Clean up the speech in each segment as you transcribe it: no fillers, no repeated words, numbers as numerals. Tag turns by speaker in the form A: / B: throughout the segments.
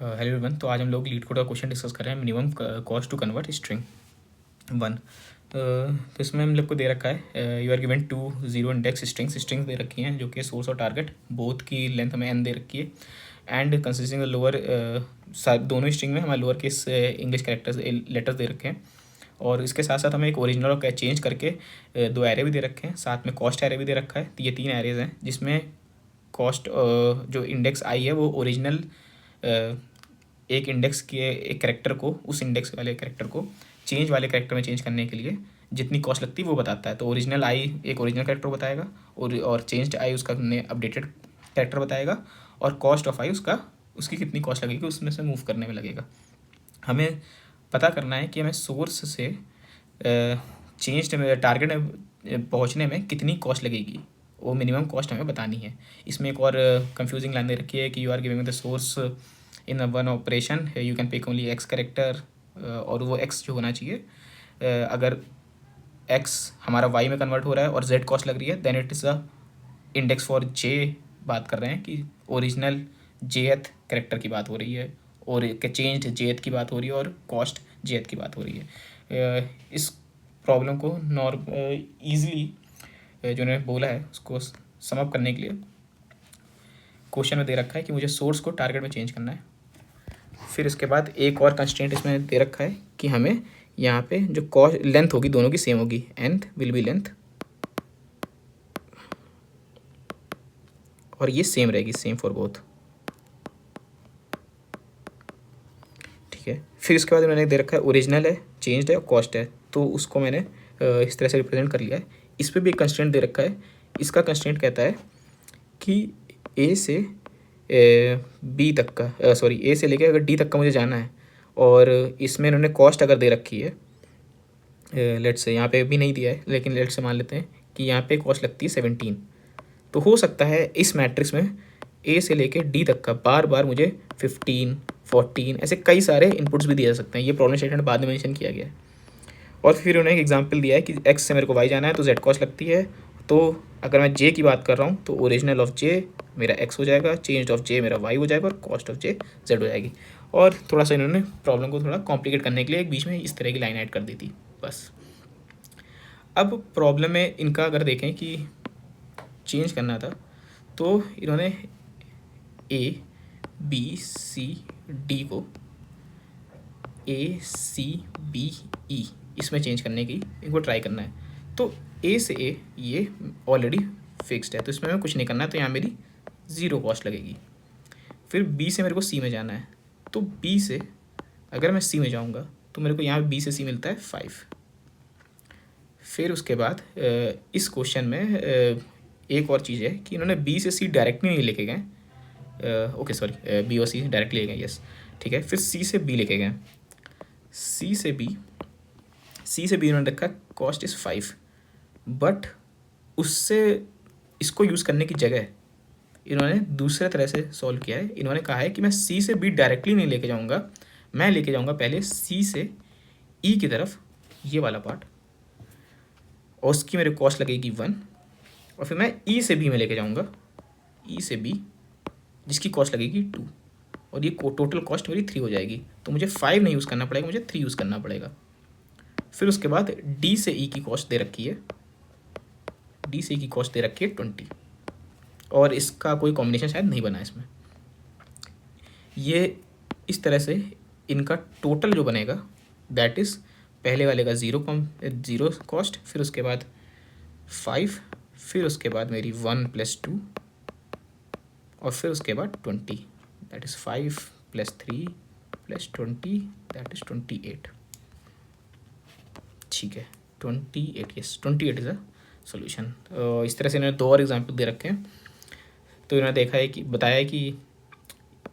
A: Hello everyone. तो आज हम लोग लीड कोड का क्वेश्चन डिस्कस कर रहे हैं, minimum cost to convert string one. तो इसमें हम लोग को दे रखा है you are given two zero index strings दे रखी हैं जो कि सोर्स और टारगेट बोथ की लेंथ हमें एन दे रखी है एंड कंसिस्टिंग लोअर दोनों स्ट्रिंग में हमारे lower case English characters letters दे रखे हैं और इसके साथ साथ हमें एक ओरिजिनल और चेंज करके दो एरे भी दे रखे हैं, साथ में कॉस्ट एरे भी दे रखा है। तो ये तीन एरेज हैं जिसमें कॉस्ट जो इंडेक्स आई है वो ओरिजिनल एक इंडेक्स के एक कैरेक्टर को उस इंडेक्स वाले कैरेक्टर को चेंज वाले कैरेक्टर में चेंज करने के लिए जितनी कॉस्ट लगती है वो बताता है। तो ओरिजिनल आई एक ओरिजिनल कैरेक्टर बताएगा और चेंज्ड आई उसका अपडेटेड कैरेक्टर बताएगा और कॉस्ट ऑफ आई उसकी कितनी कॉस्ट लगेगी उसमें से मूव करने में लगेगा। हमें पता करना है कि हमें सोर्स से चेंज्ड टारगेट में पहुँचने में कितनी कॉस्ट लगेगी, वो मिनिमम कॉस्ट हमें बतानी है। इसमें एक और कंफ्यूजिंग लाइन दे रखी है कि you are giving the source in one operation you can pick only X character, और वो एक्स जो होना चाहिए अगर एक्स हमारा वाई में कन्वर्ट हो रहा है और जेड कॉस्ट लग रही है then it is a index for J. बात कर रहे हैं कि ओरिजिनल जेथ कैरेक्टर की बात हो रही है और चेंज्ड जेथ की बात हो रही है और कॉस्ट जेथ की बात हो रही है। इस प्रॉब्लम को ईजिली जो उन्होंने बोला है उसको समअप करने के लिए क्वेश्चन में दे रखा है कि मुझे सोर्स को टारगेट में चेंज करना है। फिर इसके बाद एक और कंस्ट्रेंट इसमें दे रखा है कि हमें यहाँ पे जो कॉस्ट लेंथ होगी दोनों की सेम होगी, एंथ विल बी लेंथ और ये सेम रहेगी, सेम फॉर बोथ। ठीक है। फिर इसके बाद उन्होंने दे रखा है ओरिजिनल है, चेंज्ड है और कॉस्ट है, तो उसको मैंने इस तरह से रिप्रेजेंट कर लिया है। इस पर भी एक कंस्ट्रेंट दे रखा है। इसका कंस्ट्रेंट कहता है कि ए से बी तक का सॉरी ए से लेके अगर डी तक का मुझे जाना है और इसमें इन्होंने कॉस्ट अगर दे रखी है लेट्स से यहाँ पे भी नहीं दिया है लेकिन लेट्स से मान लेते हैं कि यहाँ पे कॉस्ट लगती है 17। तो हो सकता है इस मैट्रिक्स में ए से लेके डी तक का बार बार मुझे 15, 14 ऐसे कई सारे इनपुट्स भी दिए जा सकते हैं। ये प्रॉब्लम स्टेटमेंट बाद में मेंशन किया गया है। और फिर उन्होंने एक एग्जांपल दिया है कि एक्स से मेरे को वाई जाना है तो जेड कॉस्ट लगती है। तो अगर मैं जे की बात कर रहा हूँ तो ओरिजिनल ऑफ जे मेरा एक्स हो जाएगा, चेंज ऑफ जे मेरा वाई हो जाएगा और कॉस्ट ऑफ जे जेड हो जाएगी। और थोड़ा सा इन्होंने प्रॉब्लम को थोड़ा कॉम्प्लिकेट करने के लिए एक बीच में इस तरह की लाइन ऐड कर दी थी बस। अब प्रॉब्लम में इनका अगर देखें कि चेंज करना था तो इन्होंने ए बी सी डी को ए सी बी ई इसमें चेंज करने की इनको ट्राई करना है। तो ए से ए ये ऑलरेडी फिक्स्ड है तो इसमें मैं कुछ नहीं करना है, तो यहाँ मेरी ज़ीरो कॉस्ट लगेगी। फिर बी से मेरे को सी में जाना है तो बी से अगर मैं सी में जाऊँगा तो मेरे को यहाँ बी से सी मिलता है 5। फिर उसके बाद इस क्वेश्चन में एक और चीज़ है कि इन्होंने बी से सी डायरेक्टली नहीं लेके गए, ओके सॉरी बी और सी डायरेक्टली ले गए, यस ठीक है। फिर सी से बी लेके गए, सी से बी इन्होंने रखा कॉस्ट इज़ 5 बट उससे इसको यूज़ करने की जगह इन्होंने दूसरे तरह से सॉल्व किया है। इन्होंने कहा है कि मैं सी से बी डायरेक्टली नहीं लेके जाऊँगा, मैं लेके जाऊँगा पहले सी से ई की तरफ ये वाला पार्ट और उसकी मेरे कॉस्ट लगेगी 1 और फिर मैं ई से बी में लेके जाऊँगा, ई से बी जिसकी कॉस्ट लगेगी 2 और ये टोटल कॉस्ट मेरी 3 हो जाएगी। तो मुझे 5 नहीं यूज़ करना पड़ेगा, मुझे 3 यूज़ करना पड़ेगा। फिर उसके बाद डी से ई की कॉस्ट दे रखी है, डी से ई की कॉस्ट दे रखी है 20 और इसका कोई कॉम्बिनेशन शायद नहीं बना इसमें। ये इस तरह से इनका टोटल जो बनेगा दैट इज़ पहले वाले का ज़ीरो कॉस्ट, फिर उसके बाद 5, फिर उसके बाद मेरी 1 + 2 और फिर उसके बाद 20 दैट इज़ 5 + 3 + 20 दैट इज़ 28। ठीक है 28, यस 28 इज़ अ सोल्यूशन। इस तरह से इन्होंने दो और एग्जाम्पल दे रखे हैं। तो इन्होंने देखा है कि बताया है कि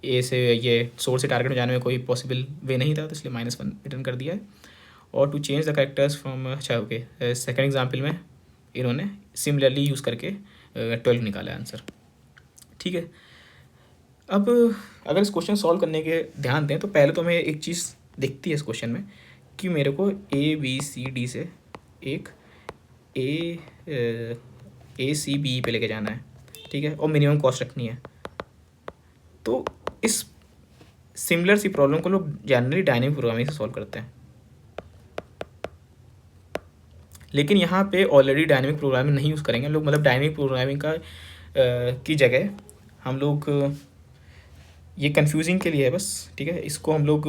A: ए से ये सोर्स से टारगेट में जाने में कोई पॉसिबल वे नहीं था तो इसलिए -1 रिटर्न कर दिया है। और to change the characters from अच्छा ओके सेकेंड एग्जाम्पल में इन्होंने सिमिलरली यूज़ करके 12 निकाला आंसर। ठीक है। अब अगर इस क्वेश्चन सॉल्व करने के ध्यान दें तो पहले तो हमें एक चीज़ दिखती है इस क्वेश्चन में कि मेरे को ए बी सी डी से एक ए सी बी पे लेके जाना है, ठीक है, और मिनिमम कॉस्ट रखनी है। तो इस सिमिलर सी प्रॉब्लम को लोग जनरली डायनेमिक प्रोग्रामिंग से सॉल्व करते हैं, लेकिन यहाँ पे ऑलरेडी डायनेमिक प्रोग्रामिंग नहीं यूज़ करेंगे लोग, मतलब डायनेमिक प्रोग्रामिंग का की जगह हम लोग ये कंफ्यूजिंग के लिए है बस, ठीक है, इसको हम लोग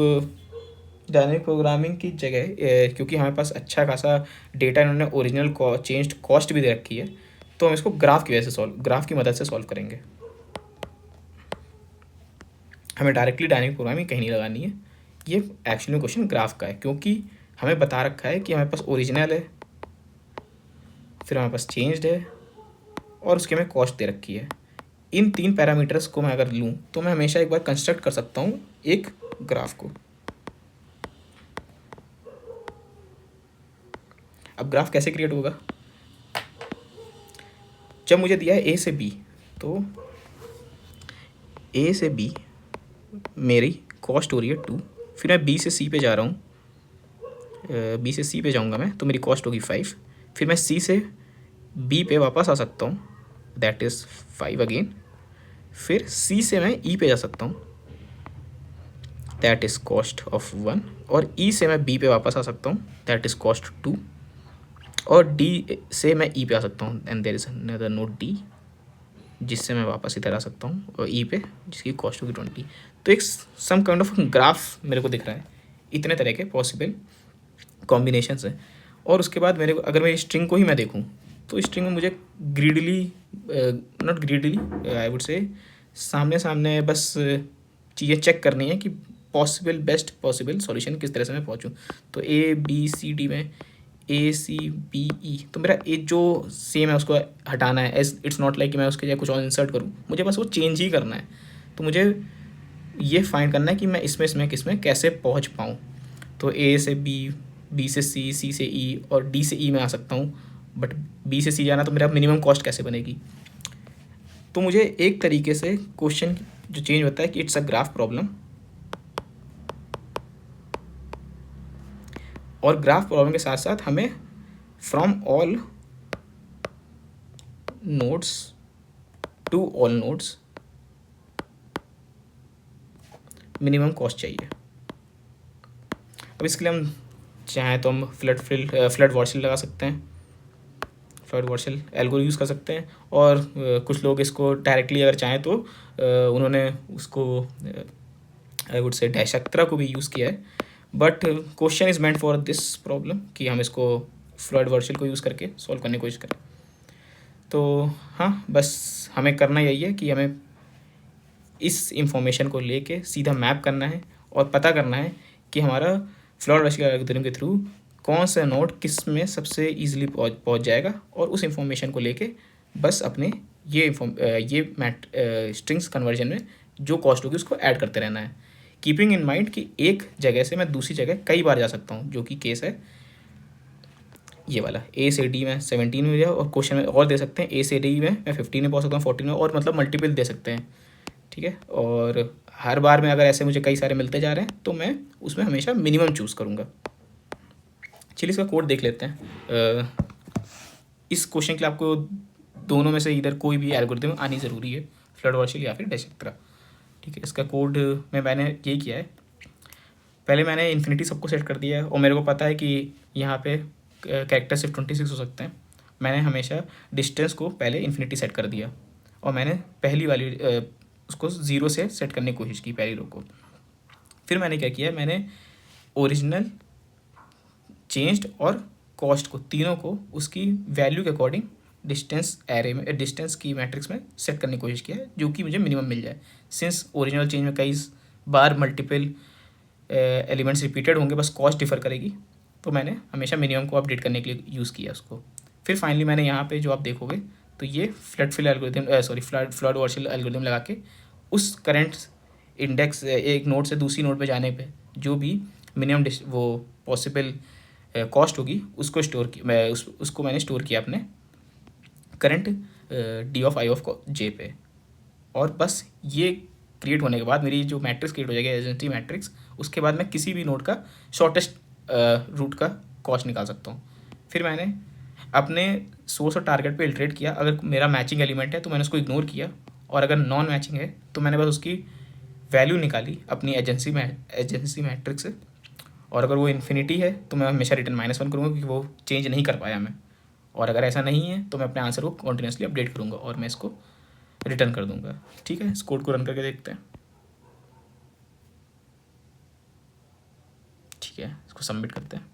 A: डायनेमिक प्रोग्रामिंग की जगह क्योंकि हमारे पास अच्छा खासा डेटा इन्होंने ओरिजिनल चेंज्ड कॉस्ट भी दे रखी है, तो हम इसको ग्राफ की वजह से ग्राफ की मदद से सॉल्व करेंगे। हमें डायरेक्टली डायनेमिक प्रोग्रामिंग कहीं नहीं लगानी है, ये एक्चुअली क्वेश्चन ग्राफ का है, क्योंकि हमें बता रखा है कि हमारे पास ओरिजिनल है, फिर हमारे पास चेंज्ड है, और उसकी हमें कॉस्ट दे रखी है। इन 3 पैरामीटर्स को मैं अगर लूँ तो मैं हमेशा एक बार कंस्ट्रक्ट कर सकता हूँ एक ग्राफ को। अब ग्राफ कैसे क्रिएट होगा, जब मुझे दिया है ए से बी, तो ए से बी मेरी कॉस्ट हो रही है 2, फिर मैं बी से सी पे जा रहा हूँ, बी से सी पे जाऊँगा मैं, तो मेरी कॉस्ट होगी 5, फिर मैं सी से बी पे वापस आ सकता हूँ, दैट इज़ 5 अगेन, फिर सी से मैं ई पे जा सकता हूँ, दैट इज़ कॉस्ट ऑफ 1, और ई से मैं बी पे वापस आ सकता हूँ, दैट इज़ कॉस्ट 2, और डी से मैं ई पे आ सकता हूँ, and there is another node D, जिससे मैं वापस इधर आ सकता हूँ और ई पे, जिसकी कॉस्ट होगी 20। तो एक सम काइंड ऑफ ग्राफ मेरे को दिख रहा है, इतने तरह के पॉसिबल कॉम्बिनेशंस हैं। और उसके बाद मेरे को अगर मैं स्ट्रिंग को ही मैं देखूँ, तो स्ट्रिंग में मुझे greedily, not greedily I would say, सामने सामने बस चीज़ें चेक करनी है कि पॉसिबल बेस्ट पॉसिबल सॉल्यूशन किस तरह से मैं पहुँचूँ। तो ए बी सी डी में ए सी बी ई, तो मेरा ए जो सेम है उसको हटाना है, एज इट्स नॉट लाइक कि मैं उसके जगह कुछ और इंसर्ट करूँ, मुझे बस वो चेंज ही करना है। तो मुझे ये फाइंड करना है कि मैं इसमें किसमें कैसे पहुँच पाऊँ। तो ए से बी, बी से सी, सी से ई, और डी से ई में आ सकता हूँ, बट बी से सी जाना तो मेरा मिनिमम कॉस्ट कैसे बनेगी। तो मुझे एक तरीके से क्वेश्चन जो चेंज होता है कि इट्स अ ग्राफ प्रॉब्लम, और ग्राफ प्रॉब्लम के साथ साथ हमें from all nodes to all nodes minimum cost चाहिए। अब इसके लिए हम चाहें तो हम फ्लड वॉर्शल लगा सकते हैं, फ्लड वॉर्शल एल्गोरिथम यूज़ कर सकते हैं, और कुछ लोग इसको डायरेक्टली अगर चाहें तो उन्होंने उसको आई वुड से डैशक्त्रा को भी यूज़ किया है, but question is meant for this problem कि हम इसको फ्लड वर्चुअल को यूज़ करके सॉल्व करने की कोशिश करें। तो हाँ, बस हमें करना यही है कि हमें इस इंफॉर्मेशन को लेके सीधा मैप करना है और पता करना है कि हमारा फ्लड वर्चुअल एल्गोरिथम के थ्रू कौन सा नोड किस में सबसे ईजिली पहुँच जाएगा, और उस इंफॉर्मेशन को लेके बस अपने ये स्ट्रिंग्स कन्वर्जन में जो कॉस्ट होगी उसको ऐड करते रहना है, कीपिंग इन माइंड कि एक जगह से मैं दूसरी जगह कई बार जा सकता हूँ, जो कि केस है ये वाला। ए से डी में 17 में जाओ, और क्वेश्चन में और दे सकते हैं ए से डी में मैं 15 में पहुँच सकता हूँ, 14 में, और मतलब मल्टीपल दे सकते हैं, ठीक है। और हर बार में अगर ऐसे मुझे कई सारे मिलते जा रहे हैं तो मैं उसमें हमेशा मिनिमम चूज़ करूँगा। चलिए इसका कोड देख लेते हैं। इस क्वेश्चन के लिए आपको दोनों में से इधर कोई भी एल्गोरिथम आनी ज़रूरी है, फ्लड वर्चुअल या फिर डैशक्त्रा, ठीक है। इसका कोड मैंने ये किया है, पहले मैंने इन्फिनिटी सबको सेट कर दिया है, और मेरे को पता है कि यहाँ पे कैरेक्टर सिर्फ 26 हो सकते हैं। मैंने हमेशा डिस्टेंस को पहले इन्फिनिटी सेट कर दिया, और मैंने पहली वाली उसको 0 से सेट करने की कोशिश की, पहली रो को। फिर मैंने क्या किया, मैंने ओरिजिनल, चेंज्ड और कॉस्ट को, तीनों को उसकी वैल्यू के अकॉर्डिंग डिस्टेंस एरे में, डिस्टेंस की मैट्रिक्स में सेट करने की कोशिश किया है, जो कि मुझे मिनिमम मिल जाए। सिंस ओरिजिनल चेंज में कई बार मल्टीपल एलिमेंट्स रिपीटेड होंगे, बस कॉस्ट डिफर करेगी, तो मैंने हमेशा मिनिमम को अपडेट करने के लिए यूज़ किया उसको। फिर फाइनली मैंने यहाँ पे जो आप देखोगे तो ये फ्लड वर्चुअल एल्गोरिथम लगा के उस करंट इंडेक्स एक नोड से दूसरी नोड पे जाने पे जो भी मिनिमम वो पॉसिबल कॉस्ट होगी उसको उसको मैंने स्टोर किया अपने current D of I of J पे। और बस ये क्रिएट होने के बाद मेरी जो मैट्रिक्स क्रिएट हो जाएगी एजेंटी मैट्रिक्स, उसके बाद मैं किसी भी नोड का शॉर्टेस्ट रूट का कॉस्ट निकाल सकता हूँ। फिर मैंने अपने सोर्स और टारगेट पे इटरेट किया, अगर मेरा मैचिंग एलिमेंट है तो मैंने उसको इग्नोर किया, और अगर नॉन मैचिंग है तो मैंने बस उसकी वैल्यू निकाली अपनी एजेंसी मैट्रिक्स से, और अगर वो इन्फिनिटी है तो मैं हमेशा रिटर्न -1 करूँगा क्योंकि वो चेंज नहीं कर पाया मैं, और अगर ऐसा नहीं है तो मैं अपने आंसर को कॉन्टिन्यूसली अपडेट करूँगा और मैं इसको रिटर्न कर दूंगा। ठीक है, इस कोड को रन करके देखते हैं। ठीक है, इसको सबमिट करते हैं।